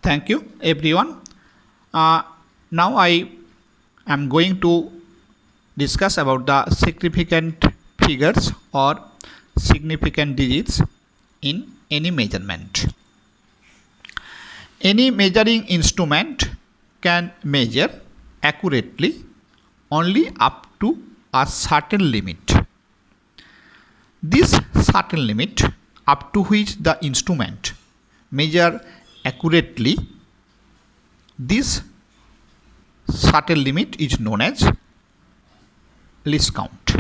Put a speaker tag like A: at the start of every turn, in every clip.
A: Thank you, everyone. Now I am going to discuss about the significant figures or significant digits in any measurement. Any measuring instrument can measure accurately only up to a certain limit. This certain limit up to which the instrument measure accurately, this certain limit is known as least count.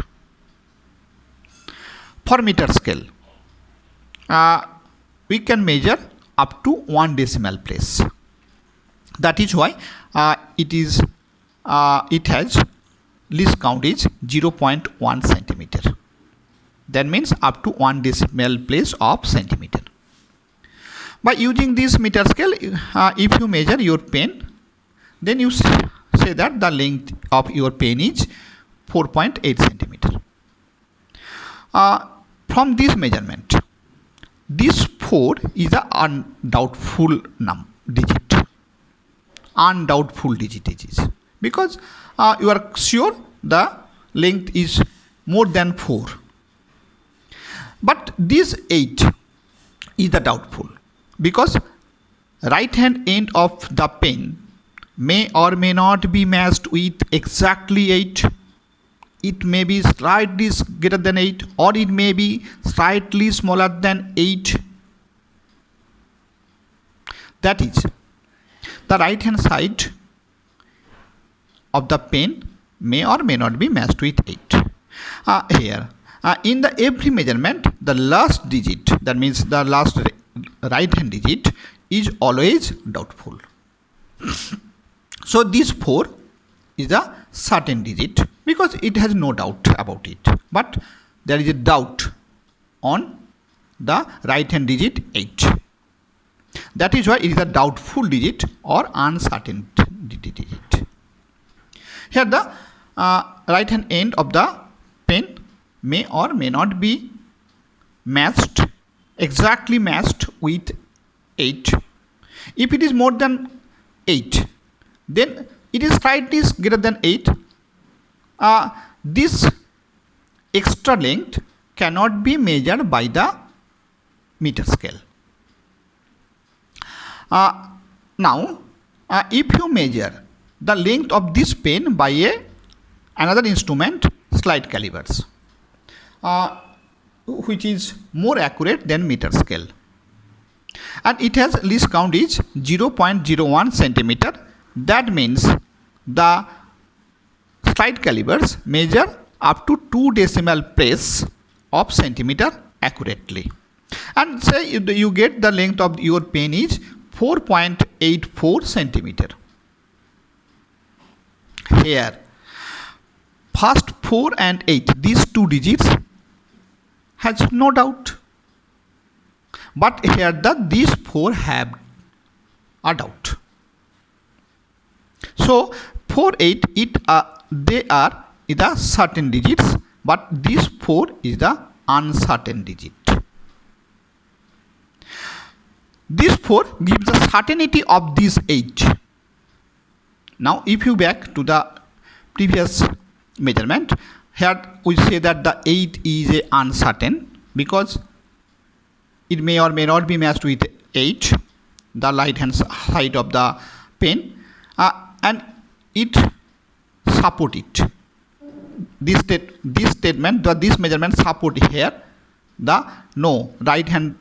A: For meter scale, we can measure up to 1 decimal place. That is why it has least count is 0.1 centimeter. That means up to 1 decimal place of centimeter. By using this meter scale, if you measure your pen, then you say that the length of your pen is 4.8 centimeter. From this measurement, this 4 is a undoubtful digit. Undoubtful digit it is, because you are sure the length is more than 4. But this 8 is the doubtful, because right hand end of the pen may or may not be matched with exactly 8. It may be slightly greater than 8, or it may be slightly smaller than 8. That is, the right hand side of the pen may or may not be matched with 8. Here, in the every measurement, the last digit, that means the last right hand digit, is always doubtful. So this 4 is a certain digit because it has no doubt about it, but there is a doubt on the right hand digit 8. That is why it is a doubtful digit or uncertain digit. Here the right hand end of the pen may or may not be matched, exactly matched with 8. If it is more than 8, then it is slightly greater than 8. This extra length cannot be measured by the meter scale. Now, if you measure the length of this pen by another instrument, slide calibers, which is more accurate than meter scale, and it has least count is 0.01 centimeter. That means the slide calibers measure up to 2 decimal place of centimeter accurately, and say you get the length of your pen is 4.84 centimeter. Here, first 4 and 8, these two digits has no doubt, but here these 4 have a doubt. So 4, 8, they are the certain digits, but this 4 is the uncertain digit. This 4 gives the certainty of this 8. Now if you back to the previous measurement, here we say that the 8 is uncertain because it may or may not be matched with 8, the right hand side of the pen, and it support it. This statement, this measurement support here the no right hand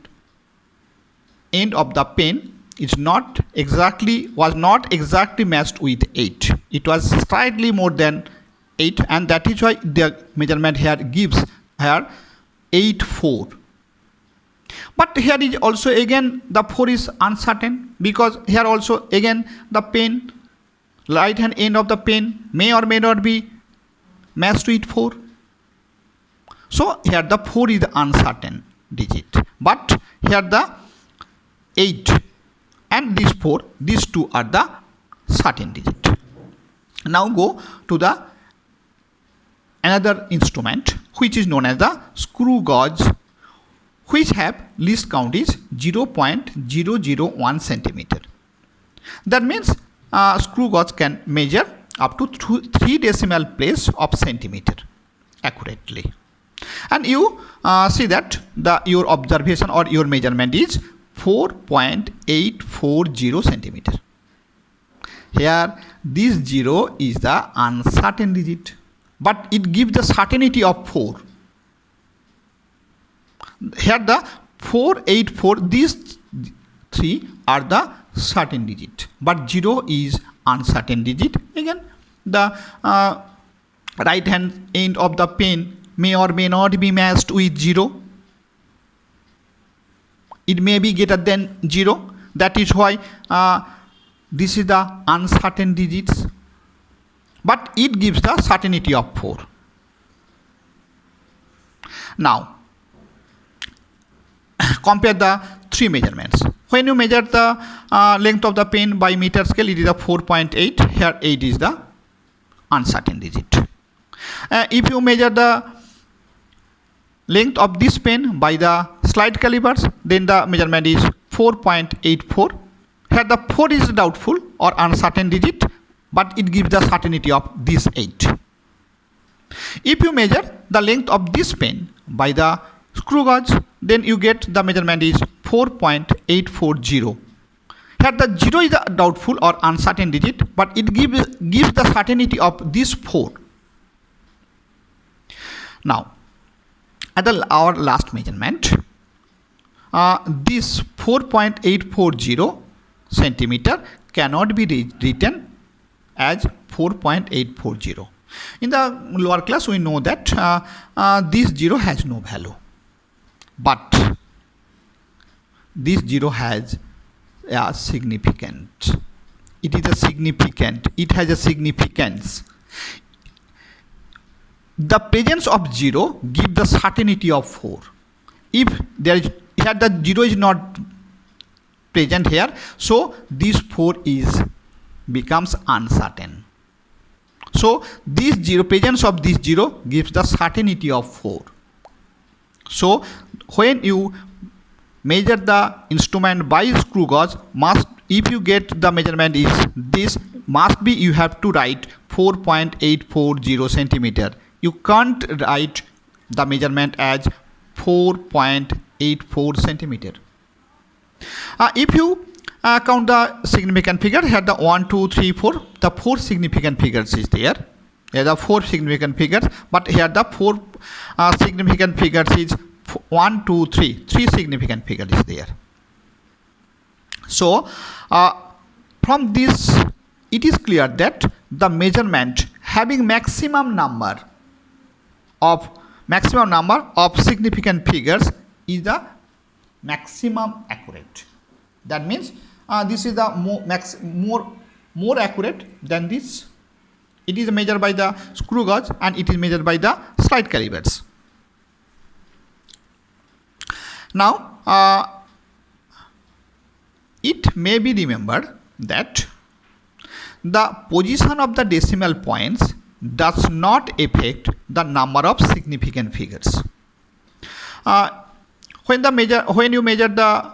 A: end of the pen was not exactly matched with 8. It was slightly more than 8, and that is why the measurement here gives here 8.4. But here is also again the 4 is uncertain, because here also again the pen, right hand end of the pen may or may not be matched with 4. So here the 4 is the uncertain digit, but here the 8 and this 4, these two are the certain digit. Now go to the another instrument which is known as the screw gauge, which have least count is 0.001 centimeter. That means screw gauge can measure up to 3 decimal place of centimeter accurately. And you see that your observation or your measurement is 4.840 centimeter. Here this 0 is the uncertain digit, but it gives the certainty of 4. Here the 484, these 3 are the certain digit, but 0 is uncertain digit. Again, the right hand end of the pen may or may not be matched with 0. It may be greater than 0. That is why this is the uncertain digits, but it gives the certainty of 4. Now compare the 3 measurements. When you measure the length of the pen by meter scale, it is a 4.8. Here 8 is the uncertain digit. If you measure the length of this pen by the slide calibers, then the measurement is 4.84. Here the 4 is doubtful or uncertain digit, but it gives the certainty of this 8. If you measure the length of this pen by the screw gauge, then you get the measurement is 4.840. Here the 0 is a doubtful or uncertain digit, but it gives the certainty of this 4. Now at our last measurement, this 4.840 centimeter cannot be written as 4.840. In the lower class we know that this 0 has no value, but this 0 has a significant. It is a significant. It has a significance. The presence of 0 gives the certainty of 4. If there is here the 0 is not present here, so this 4 becomes uncertain. So this 0, presence of this 0 gives the certainty of 4. So when you measure the instrument by screw gauge, if you get the measurement is this, must be you have to write 4.840 centimeter. You can't write the measurement as 4.84 centimeter. If you count the significant figure, here the 1, 2, 3, 4, the 4 significant figures is there. There are 4 significant figures, but here the 4 significant figures is 1, 2, 3. 3 significant figures is there. So from this it is clear that the measurement having maximum number of significant figures is the maximum accurate. That means this is the more accurate than this. It is measured by the screw gauge and it is measured by the slide calibers. Now it may be remembered that the position of the decimal points does not affect the number of significant figures. When you measure the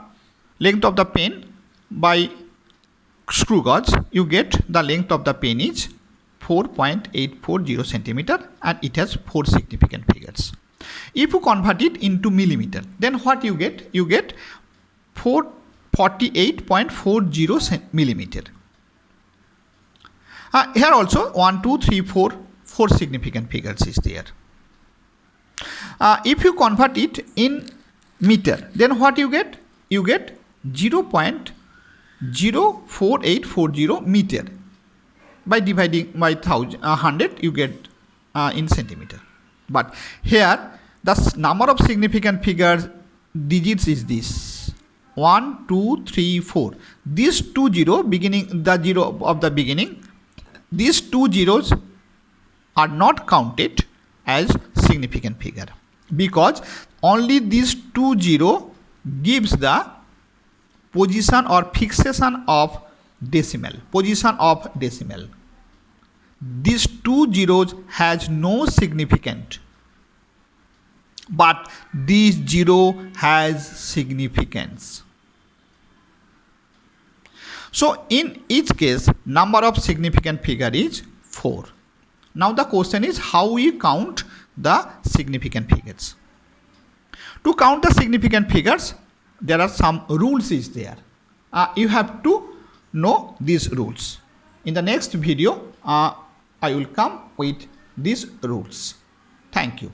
A: length of the pen by screw gauge, you get the length of the pen is 4.840 centimeter and it has 4 significant figures. If you convert it into millimeter, then what you get? You get 48.40 millimeter. Here also 1, 2, 3, 4 significant figures is there. If you convert it in meter, then what you get? You get 0.04840 meter. By dividing by 100, you get in centimeter. But here the number of significant figures digits is this 1, 2, 3, 4. These 2 0 beginning, the 0 of the beginning, these 2 zeros are not counted as significant figure because only these 2 0 gives the position or fixation of decimal. These 2 zeros has no significance, but this 0 has significance. So in each case, number of significant figure is 4. Now the question is how we count the significant figures. To count the significant figures, there are some rules is there. You have to know these rules. In the next video, I will come with these rules. Thank you.